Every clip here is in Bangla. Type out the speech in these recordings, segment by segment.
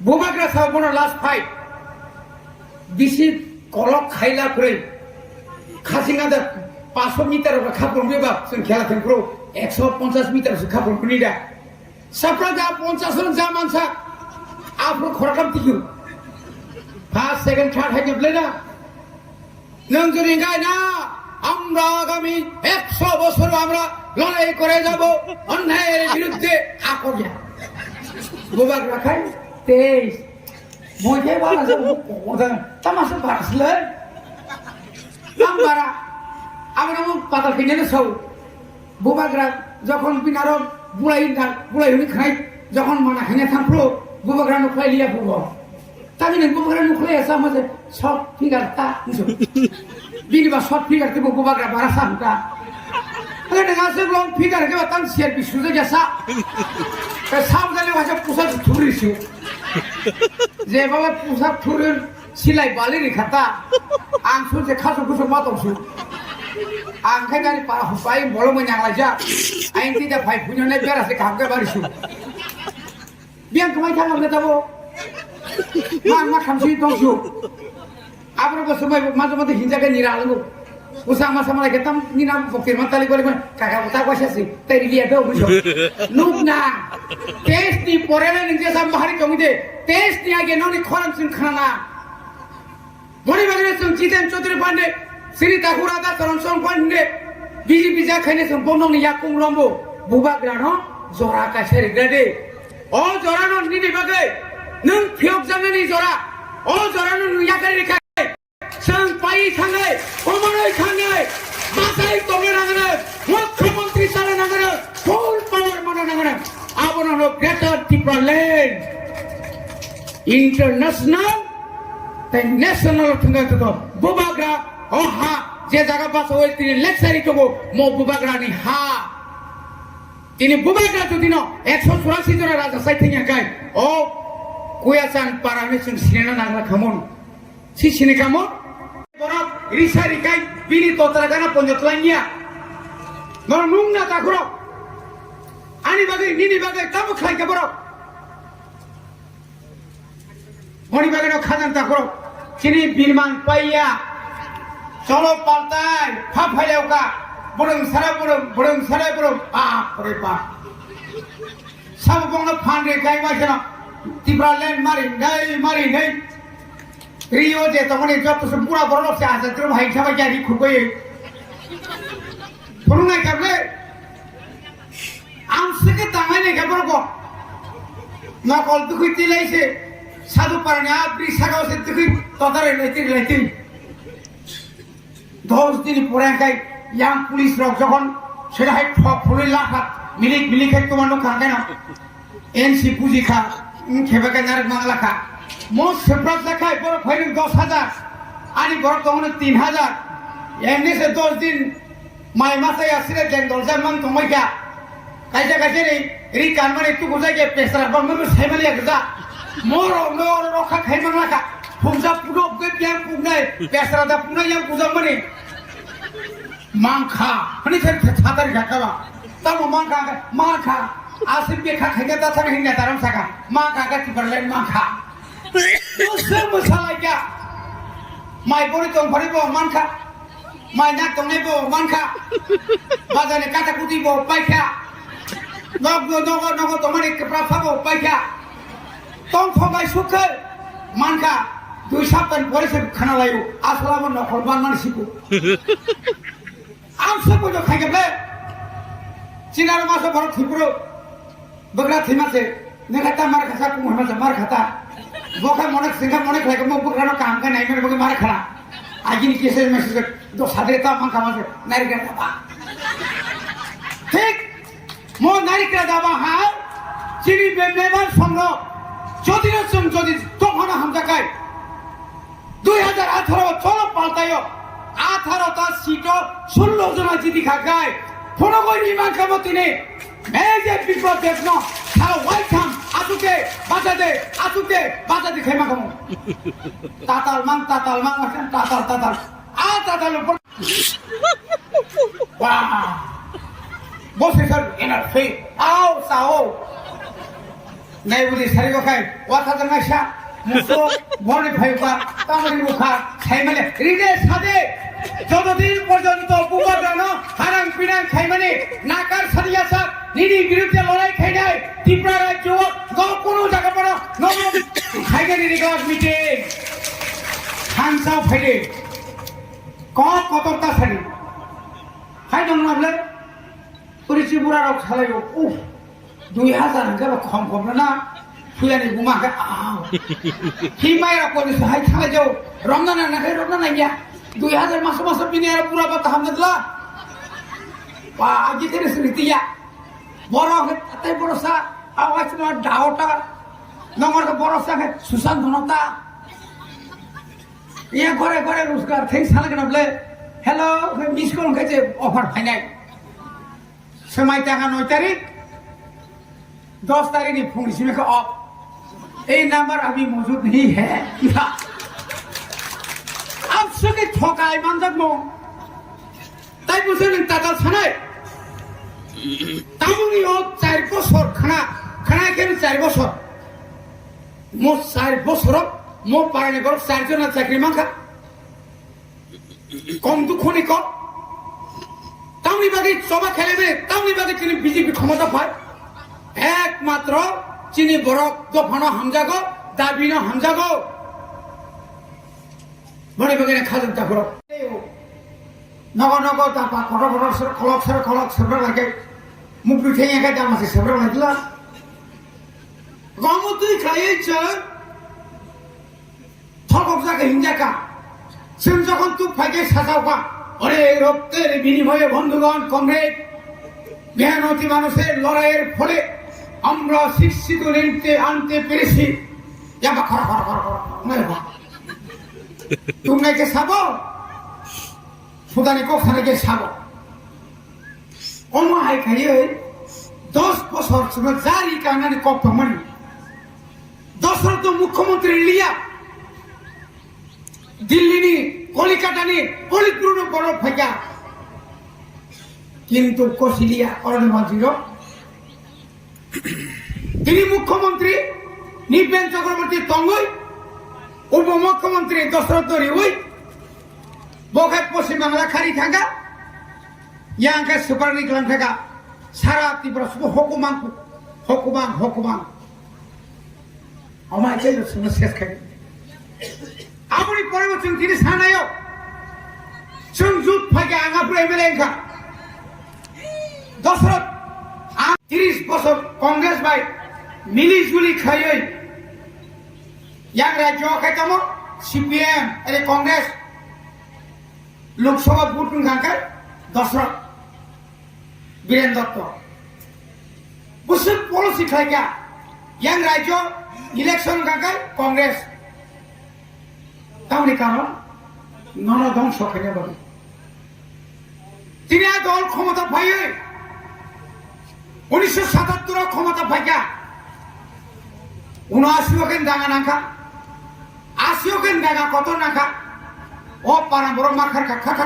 বুবাগ্রা সাহবনের লাস্ট ফাইট বিসি কলক খাইলা করে খাসিঙ্গাদের 500 মিটার খাপড় বেবা जों খেলা থাকবো 150 মিটার খাপড় কুনিডা সাপ্রা যা 50 জন যা মানসা আপনি খরকাম তিকিউ ফার্স্ট সেকেন্ড থার্ড হাইজে প্লেনা নং যদি গায় না আমরা আগামী 100 বছর আমরা লড়াই করে যাব অন্যায়ের বিরুদ্ধে আকরিয়া বুবাগ্রা খাই 23 মজে বালা ওদা তামাশা বাসলে নাম্বারা আমরা পাতা কিনে সব বুবাগ্রা যখন পিনারো বুড়াই হই খাই যখন মানা খাইনে থামপ্রো বুবাগ্রা নুখলাই লিয়া বুবো তামিনে বুবাগ্রা নুখলাই আসা মজে সব ফিগার তা বিনিবা সব ফিগার তে বুবাগ্রা বারাসা হুকা আরে গাছে লং ফিগার কে তান শেয়ার বিশুজে গেছা সামনে ভাষা পোশাক থুরিছো যে বাবা পোশাক থুরির সিলাই বালির খাতা আংসু যে খাসু খুসু মাতংসু आंखाय गारि पारा हबाय बल मोन आंलाय जा आइन तिदा फाइ फुनने बेरासे खामगे बारिसु बियां कमाय थांगले दाबो मा खामसि दंसु आब्रो बसमाय माजे माजे हिंजागे निरालगो उसा मासा मालाय केताम निना फकिर मातालि करे काका बुता कसासि तै लिया दो बुझो नुकना टेस्ट नि परेले निजे साम बाहारि कमिदे टेस्ट नि आगे ननि खरान सिन खाना बड़ी बागरे जों Jiten Chaudhary Pandey Sri Takurada Karonson Pande BJP Jakhane Samponong Yakum Lombo Bubagrano Zora Kaseri Grade all Zorano Nini Bagay Nung Pyok Zamani Zora all Zorano Yakari Kai Sang Pai Sangai Komanoi Sangai Masai Tomerangana Mukhyamantri Saranagana full power Mananagana Abono Greater Tipraland International the national Tungato Bubagra Oh ha, je jaga pas hoy tini lecture ko mo bubagra ni ha. Tini bubagra tu dino 184 jona raja sai thinya kai. Oh kuyasan paramesun sinena nagla khamon. Si sini kamon. Borok risari kai bini totra gana ponjotlanya. Nor nungna takuro. Ani bagai nini bagai tamu khai ka borok. Moni bagai no khadan takuro. Sini birman paya. Solo partai, hap hayau ka, burung sarai burung, papa. Sabu bangla pandai kai macam, Tibraland mari nei. Rio je tamane job tu sepura borok se asa terus hai sama jadi kubai. Burung naik kable, am seke tangan ni kabar ko. Nak kal tu kui tilai se, satu paranya berisa kau se tu kui, totare letir. 10 দিন পরে গাই ইয়াং পুলিশ রক যখন সেটা হয় ফুলে লাখা মিলিক খাই তোমার লোক খাগে না এনসি পুঁজি খা খেবেকে নারক মাংলা খা মোট সেপ্রাস দেখায় বড় ফাইন 10,000 আনি বড় তখন 3,000 এমনি সে 10 দিন মাই মাসে আসলে দেন 10,000 মান তোমায় গা কাইছে রে কান মানে একটু বুঝাই গে পেছরা বন্ধ সাইমালিয়া গজা মোর রক্ষা খাই মাংলা খা ফুমজা পুরো গে পিয়া পুনাই পেছরা দা পুনাই ইয়াং বুঝা মানে Mangka, ini saya sadar gak kawa. Tahu mangka, asip dia kakeknya tak sampai hingga dalam saka. Mangka kan diperlain mangka. Musuh masalah ya. Mai bori tong bori bo mangka, mai nak tong nebo mangka. Bazar kata kuti bo paika. Nogo tomari keprapa bo paika. Tong fogai suka mangka. 2 সপ্তাহ পরে সে খানা লাইও আসলাম নকলবান মানসিকো আমসে পজো খাই গেলে চিনার মাস বড় থিপুরো বগলা থিমাছে নেখাতা মার খাতা কুমহাসে মার খাতা বকা মনে সিংহা মনে খাই মো বগলানো কাম কা নাই মেরে বগে মার খানা আজিনি কেসে মেসেজ দো সাদেতা মান কামাছে নারিকা দাবা ঠিক মো নারিকা দাবা হা চিনি বেমেবার সংগ্র যদি তখন হামজাকায় 2018 চলো পাল্টাইও 18টা সিটও 16 জন জিতি খাগায় ফোনগই নিমান কামতিনে মেজে বিপ্লব দেখন খাও ওয়েলকাম আতুকে বাজাদে খাইমা কামো তাতাল মান মাখান তাতাল তাতাল উপর বাহ বসে স্যার এনার ফে আও সাও নাই বুঝি সারি খাই ওয়াথা জানাইসা মুসো বনে ভাইবা তামারি মুখা খাই মানে রিদে সাদে যতদিন পর্যন্ত বুবাগ্রাম হারাং পিনাং খাই মানে নাকার সারিয়াসা নিরি বিরুদ্ধে লড়াই খাই নাই ত্রিপুরা রাজ্য কোনো জায়গা পড়ো নবম খাইগানি রিগার্ড মিটিং হানসাও ফাইলে কতটা সারি খাই দং নাবলে পুরিচি বুড়া রক সালাইব উফ 2000 ก็คอมนะเพื่อนกูมาก็อ้าวที่ไม่เราคนสายข้าเจ้าร้องนั่นนะใครร้องนั่นเนี่ย2000 masukปีนี้เราปูราบtahanนั่นละว่าอาจจะได้สิ่งที่ยาบอร์กแต่บอร์ซ่าเอาไว้ที่เราดาวต้าน้องก็บอร์ซ่าแค่สุสันธนตาเนี่ยgoreรู้สึกถึงสารกันเลยฮัลโหลมิสคอลแค่จะออฟเฟอร์ภายในสมัยแต่งงาน9 तारीख 10 तारीख की फोन इसमें का ऑफ ये नंबर अभी मौजूद नहीं है अब सके ठोकाई मंदक मो ताई बुझे नहीं ताकल छने तामुनी ओ 4 বছর खाना के 4 বছর मो 4 বছর मो पारने कर 4 जना चाकरी मांगा कम दुखनी को तामुनी बाकी सभा खेले में तामुनी बाकी चीनी बीजेपी क्षमता पाए একমাত্র চিনি বরক দফানো হামজাগো দাবিনো হামজাগো বড় বগেনে খাজনটা করো নগ তাপা খলক সর লাগে মুখ পিঠে একা দাম আছে সর লাগলা গম তুই খাইয়েছ ঠকক জাগে হিংজাকা সিম যখন তুই ফাইকে সাজাওকা ওরে রক্তের বিনিময়ে বন্ধুগণ কমরেড মেহনতি মানুষের লড়াইয়ের ফলে আমরা শিক্ষিত আনতে পেরেছি তুমি নাকি সাবো সুদানি কোখানে গিয়ে সাবো অমাহাই খাইয়ে 10 বছর জারি কানানি কপ্তমানি দশরথ মুখ্যমন্ত্রী লিয়া দিল্লি নি কলিকাতা নি পরিপূর্ণ বরফ ফাইকা কিন্তু কৌশলিয়া অরণ্যমন্ত্রী তিনি মুখ্যমন্ত্রী নিপেন চক্রবর্তী তঙ্গই উপমুখ্যমন্ত্রী দশরথ রিউই বখায় পশ্চিম বাংলা খারি থাকা ইয়াঙ্কা সুপার নিকলাম থাকা সারা ত্রিপুরা শুধু হকুমান আমার চাই শেষ খাই আপনি পরিবর্তন তিনি সানায়ক সংযুক্ত ফাইকে আঙাপুর এমএলএ এঙ্কা দশরথ 30 বছর কংগ্রেস ভাই মিলিজুলি খাইয়ে ইয়াং রাজ্য খাইতাম সিপিএম এর কংগ্রেস লোকসভা ভোট গাঁকার দশরথ বীরেন দত্ত বুঝছেন পলিসি খাইকা ইয়াং রাজ্য ইলেকশন গাঁকার কংগ্রেস তাহলে কারণ ননধ্বংস খাইয়া বলে তিনি দল ক্ষমতা পাইয়ে 1977 ক্ষমতা পাইকা 79 ওকেন ডাঙা নাখা 80 ওকেন ডাঙা কত নাখা ও পারা বড় মাখার খাতা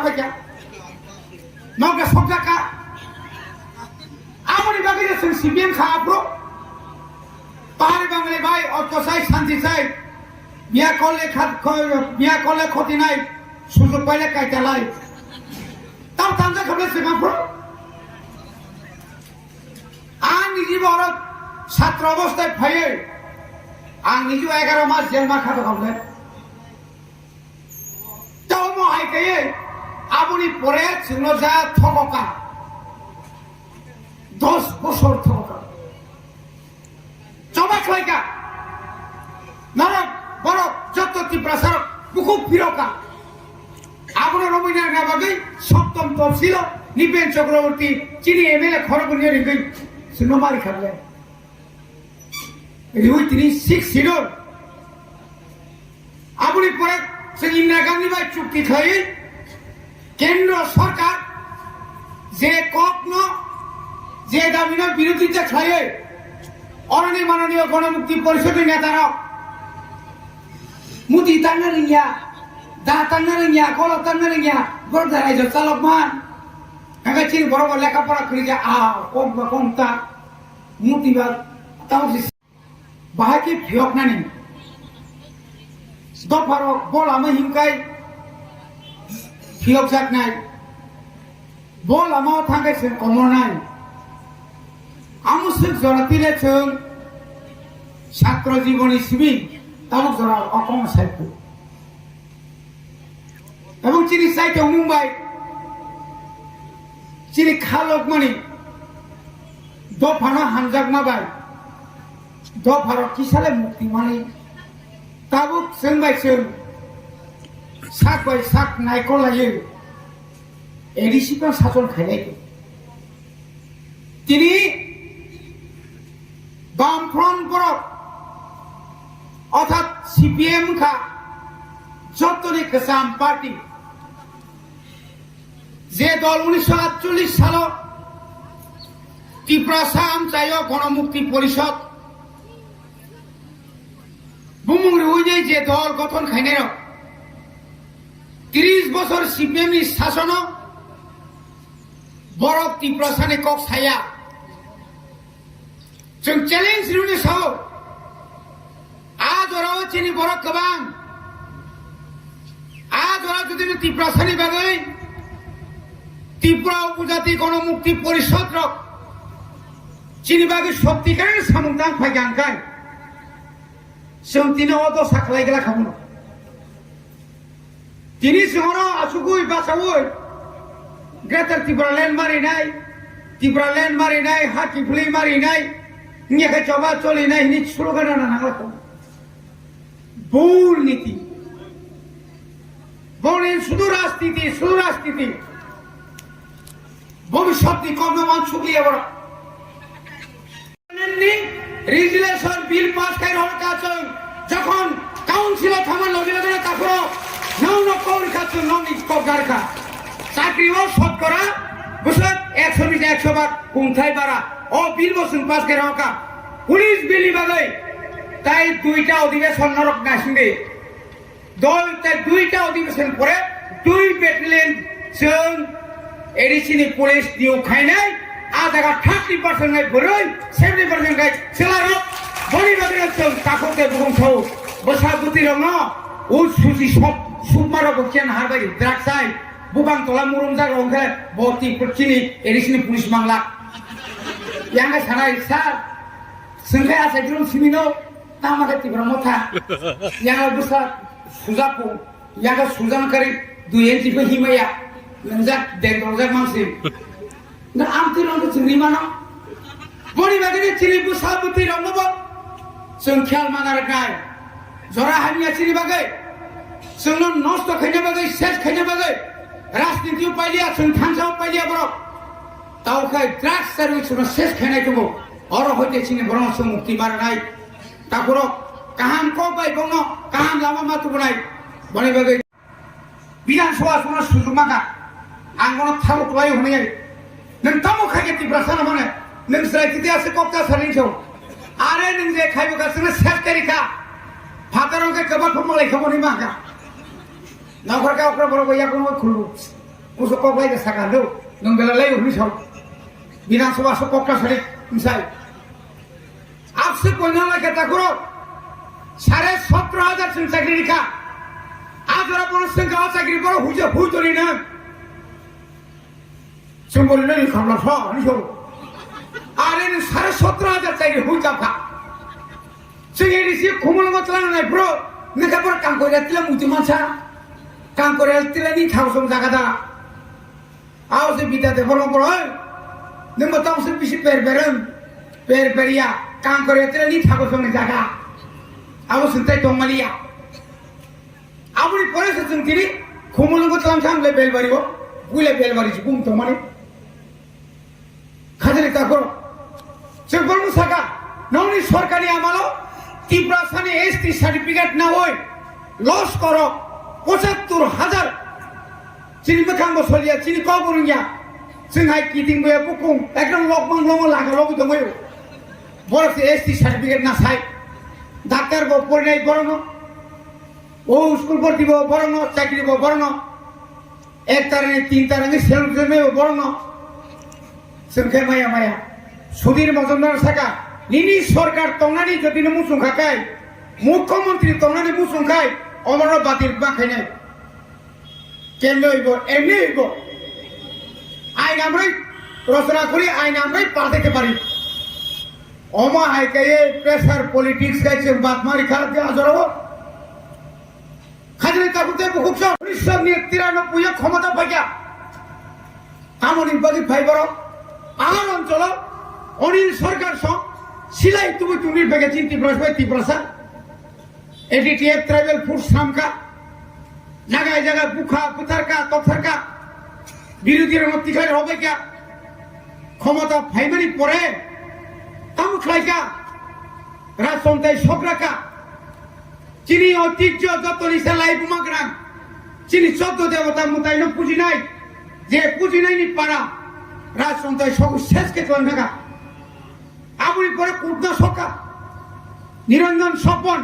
পাইকা নগে সব জায়গা আমরি বাকি যাচ্ছেন সিপিএম খাওয়াপ্রো পাহাড়ি বাঙালি ভাই অত চাই শান্তি চাই বিয়া করলে ক্ষতি নাই সুযোগ পাইলে কাইটালাই তাও তামজা খাবলে সিঙ্গাপুর आं निजी भारत छात्र अवस्था फाइए आं निजी 11 मास जेल मार खाता खाबले तो मो हाइके आबुनी परे सिंगलो जा थकका 10 বছর থককা চবা খাইকা নরক বরক যত ত্রিপ্রাসার বুকু ফিরকা আবুর রবিনা নাবাগই সপ্তম তফসিল নিপেন চক্রবর্তী চিনি এমএলএ খড়গপুর নিয়ে গই সিনেমারি খাবলে রিউই তিনি 6 সিডর আবুনি পরে সে ইন্দিরা গান্ধী ভাই চুক্তি খাই কেন্দ্র সরকার যে কপ্ন যে দাবির বিরোধিতা খাই অরণি মাননীয় গণমুক্তি পরিষদের নেতারা মুদি টাঙ্গা রিঙ্গা দা টাঙ্গা রিঙ্গা কল টাঙ্গা রিঙ্গা গর্দা রাইজ চালকমান চিনি বড় লেখাপড়া করে যে কমতা মুতিবার তাও বাহাকি ফিয়ক নানি দফারক বল আমি হিমকাই ফিয়ক যাক নাই বল আমার থাকাই जों কমর নাই আমুসুক জরাতিলে जों ছাত্র জীবনী সিবিং তাবুক জরা অকম সাইকু এবং চিনি সাইকে মুম্বাই চিনি খালক মানি দফানো হানজাক মাবাই দফারো কিসালে মুক্তি माने ताबुक जों बाय जों साक बाय साक नायखलायो एडिसिखौ सासन खायलायदों তিনি বামফ্রন্ট অর্থাৎ সিপিএম খা যতনি গোজাম পার্টি যে দল 1948 সাল ত্রিপুরা সামচায় গণমুক্তি পরিষদ বুমুংরি উইনে যে দল গঠন খাইনায় 30 বছর সিপিএম नि শাসন বরফ ত্রিপুরা সানে কক ছায়া जों चैलेंज रुने साव आज ओराव चिनी बरफ गोबां आज ओरा जुदि त्रिपुरा सानि बागै त्रिपुरा उपजाति गणमुक्ति परिषद रक चिनी बागै सत्यिकारेर सामुंदां फायगांखाय जों तिनि अदो साखलाय गेला खामनो तिनि जोंनो आसुगुय बासावै ग्रेटर त्रिपुरा लैंड मारिनाय हाकिफुलि मारिनाय निखे चबा चलिनाय नि स्लोगान नांगौ भूल नीति बने शुद्ध राजनीति भविष्य कर्ममान सुखलिए बड़ा रेजुलेशन बिल पास कर যখন কাউন্সিলে থামান লজিলে তারপর নন কৌরিকাচুন ননি কবগারকা চাকরিও শতকরা বছর 100 ভাগ কুমথাই বাড়া ও বিল বছর পাস করে হকা পুলিশ বিলি বাগাই তাই দুইটা অধিবেশন নরক নাসিন্দে দল তাই দুইটা অধিবেশন পরে 2 ব্যাটালিয়ন जों एडिसिनि पुलिस दिउ खायनाय आधागा 30% गाय बरय 70% गाय सेलारो बनि बागै जों ताखौते बुंथौ बसाबुति रङ उ सुजि सब सुमारो बकेन हारबाय द्राक्साय बुबां तला मुरुमजा रंगे बति पुचिनि एडिसिनि पुलिस मांगला yang sana isar sengkai asal dulu simino nama ke tibra mota yang besar suzaku yang suzan kari 2 inci himaya lenjak dengrojak mangsi na amti rong ciri mana boni bagini ciri besar buti rong bo sengkhial manar gai jora hamia ciri bagai sengnon nosto khanya bagai ses khanya bagai राजनीति उपायलिया जों थांसा उपायलिया बरफ तावखाय ड्राग्स सार्भिस शेष खानाय दङ और हयते चिनि बरंस मुक्ति मारनाय ताखरो काहाम को बाय बङ काहाम लामा मातुबनाय बने बागै विधानसभा सभा सुजुमागा आंगनो थाव तोय होनाय नों तामो खागे तिब्रासाना माने नों स्रायतिते आसे कक्ता सारिनसौ आरे नों जे खायबगासिनो सेक्रेटारिखा फादारंके गोबां फमलाय खबरनि मागा नखरका अक्र बरबो याखौ खुलु कुसो कक्लाय सागादौ नों बेलाय उनिसौ विधानसभा सो कक्ता सारि मिसाय आपसे कोइना लागे ताकरो 17,500 जों चाकरि रिखा आजरा बन संगा चाकरि बर हुजे हुजरि ना जों बोलनो खामला स निसौ आरे 17,500 चाकरि हुजाखा जों एरिसि खमलंग तलांनाय ब्रो नखाबर काम कइरातिला मुति मानसा काम कइरातिला नि थावसं जागादा आवसे बिदाते बरंबर नों बतावसे बिसि पेरबेरिया काम कइरातिला नि थावसं जागा आबो सुनताय दंमालिया आबुनि परेसे जों तिरि खमलंग तलांसामले बेलबारिबो बुले बेलबारि बुं दंमानि खाजरि ताखर जों बरं सागा नौनि सरकारि आमालो त्रिपुरा सानि एसटी सार्टिफिकेट ना होय लस करो 75,000 चिनि बखांग सलिया चिनि कबुरिया जोंहाय गिदिंबो बुकुं एकदम लकमां लङ लागा लग दङो बरसे एसटी सार्टिफिकेट ना साय डाक्टर बो पढ़नाय बरङ ओ स्कुल पढ़दिबो बरङ चाकरिबो बरङ एक तारनि 3 तारनि सेलुजमे बरङ जोंखे माया सुधीर मजुमदार साका নিনি সরকার তংনানি যদি মুসুং খাকাই মুখ্যমন্ত্রী তংনানি মুসুং খাই অমর বাতিল বাখাই নাই কেমনে হইব এমনি হইব আইন আমরাই রচনা করি আইন আমরাই পাল্টাইতে পারি অমা হাইকে প্রেসার পলিটিক্স গাইছে বাতমারি খারাপ দিয়ে আজর খাজনি তাকুতে খুব 1993 ক্ষমতা পাইয়া আমনি বাগি ফাইবার আমার অঞ্চল অনিল সরকার সব সিলাই তুমি বেগে চিন্তি ত্রিপুরা এডিটিএফ ট্রাইবেল ফুড সামকা জায়গায় জায়গায় বুখা পুথারকা তথারকা বিরোধীর মধ্যে খাই হবে কা ক্ষমতা ফাইমারি পরে তামু খাইকা রাজতন্ত্রায় সব রাখা চিনি ঐতিহ্য যত নিশা লাই বুমাগ্রাম চিনি 14 দেবতা মোতাইন পুঁজি নাই যে পুঁজি নাই নি পারা রাজতন্ত্রায় সব শেষকে চলে থাকা আবুরি পরে কুর্দা সকা নিরঞ্জন স্বপন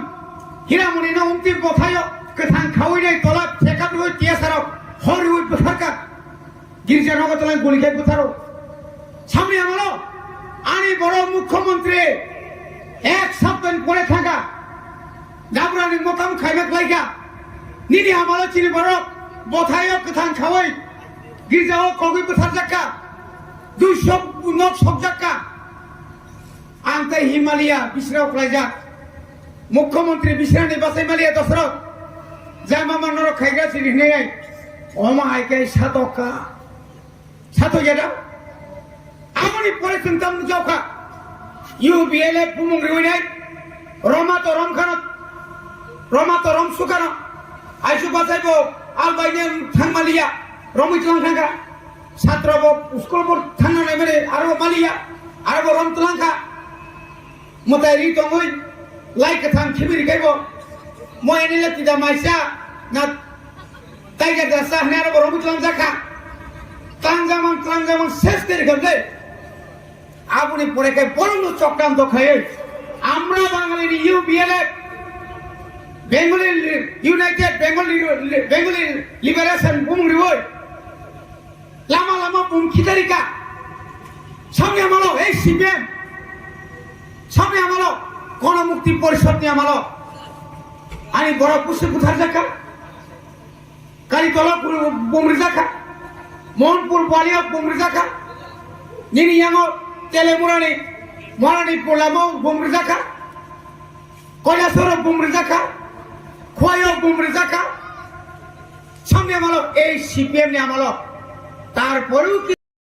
হীরামণি না অন্তিম কথায় কেথাং খাওয়াই নাই তলা ঠেকা হয়ে তিয়াসারাও হরি হই পোথারকা গির্জানগর তলায় গুলি খাই পোথারও সামনে আমারও আনি বড় মুখ্যমন্ত্রী এক সপ্তাহ পরে থাকা ডাবরানি মতাম খাইবাক লাইগা নিনি আমারও চিনি বড় বথায় কেথাং খাওয়াই গির্জাও কগি পোথার জাক্কা 200 নক সব জাক্কা আনতে হিমালয়া বিশ্রাও লাইজা মুখ্যমন্ত্রী বিশ্রানি বাসাই মালিয়া দশরথ যা মামা নর খাইগা চিনি নেই অমা আইকে সাতকা সাত যেটা আমনি পরে চিন্তা যাওকা ইউবিএলএ পুমুংরি হইনাই রমা তো রম সুকান আইসু বাসাইব আলবাইনে থাংমালিয়া রমিতলাং থাঙ্গা ছাত্রব স্কুল থাঙ্গা মেরে আরো মালিয়া আরো রমতলাঙ্কা মতাই রিতঙ্গই লাইক থাং খিবির গাইব মই এনে তিদা মাইসা না তাইগা দাসা নে আরো রমিতলাং জাকা ত্রাংজামান শেষ করে গেলে আপনি পরে কে বরং চক্রান্ত খাই আমরা বাঙালির ইউবিএলএফ বেঙ্গলি ইউনাইটেড বেঙ্গলি লিবারেশন বুমরি হই লামা বুমখিদারিকা সামনে আমালো এই সিপিএম সামনে আমালো গণমুক্তি পরিষদ নিয়ে আমালো আমি বড় পুষে পুথার জাকা কালীতলা বুমরি জাকা মোহনপুর বালিয়া বুমরি জাকা নিনিয়াঙ্গ তেলেমুরানি মরানি পোলামো বুমরি জাকা কৈলাসর বুমরি জাকা খোয়াইও বুমরি জাকা সামনে আমালো এই সিপিএম নিয়ে আমালো তারপরেও কি